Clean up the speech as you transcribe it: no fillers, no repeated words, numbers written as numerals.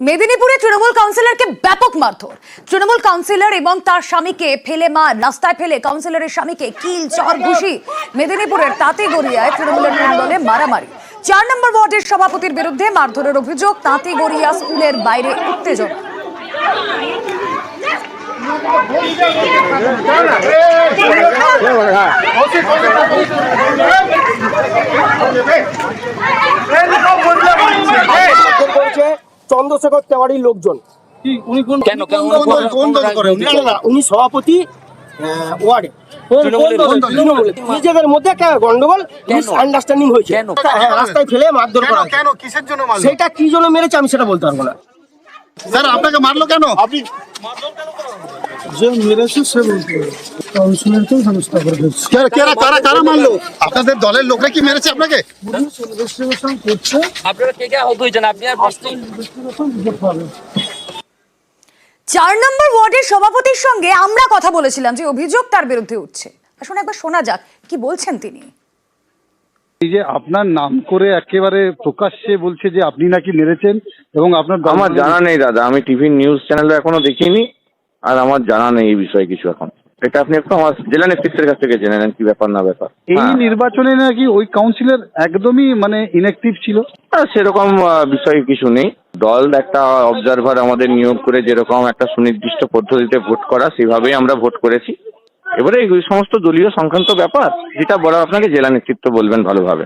মেদিনীপুরে তৃণমূল কাউন্সিলরকে ব্যাপক মারধর। তৃণমূল কাউন্সিলর এবং তার স্বামীকে রাস্তায় ফেলে কাউন্সিলরের স্বামীকে কিল চর ঘুষি। মেদিনীপুরের তাঁতিগড়িয়ায় তৃণমূলের প্রাঙ্গণে মারামারি। ৪ নম্বর ওয়ার্ডের সভাপতির বিরুদ্ধে মারধরের অভিযোগ। তাঁতিগড়িয়া স্কুলের বাইরে উত্তেজনা। চন্দ্রশেখর তেওয়ারির লোকজন উনি সভাপতি ওয়ার্ডে নিজেদের মধ্যে একটা গন্ডগোল মিসআন্ডারস্ট্যান্ডিং হয়েছে, রাস্তায় ফেলে মারধর করা। কেন কিসের জন্য মারলো? সেটা কি জন্য মেরেছে আমি সেটা বলতে পারবো না। স্যার আপনাকে মারলো কেন? আপনি যে মেরেছে সে বলতে কাউন্সিলরকেও হেনস্থা করে দিয়েছে। কারা মারলো? আপনাদের দলের লোকরা কি মেরেছে আপনাকে? ইনভেস্টিগেশন করছে, আপনারা কে কে আহত হয়েছেন আপনি আর বসতেন? ইনভেস্টিগেশন রিপোর্ট পাবে। ৪ নম্বর ওয়ার্ডের সভাপতির সঙ্গে আমরা কথা বলেছিলাম, যে অভিযোগ তার বিরুদ্ধে উঠছে। আসুন একবার শোনা যাক কি বলছেন তিনি। এই যে আপনার নাম করে একেবারে প্রকাশ্যে বলছে যে আপনি নাকি মেরেছেন এবং আপনার আমার জানা নেই দাদা, আমি টিভি নিউজ চ্যানেলে এখনো দেখিনি, আর আমার জানা নেই এই বিষয়ে কিছু। এখন এটা আপনি একটু আমার জেলা নেতৃত্বের কাছ থেকে জেনে নেন কি ব্যাপার না ব্যাপার। এই নির্বাচনে নাকি ওই কাউন্সিলর একদমই ইনঅ্যাক্টিভ ছিল। সেরকম বিষয় কিছু নেই। দল একটা অবজারভার আমাদের নিয়োগ করে যেরকম একটা সুনির্দিষ্ট পদ্ধতিতে ভোট করা, সেভাবেই আমরা ভোট করেছি। এবারে এই সমস্ত দলীয় সংক্রান্ত ব্যাপার যেটা বড় আপনাকে জেলা নেতৃত্ব বলবেন ভালোভাবে।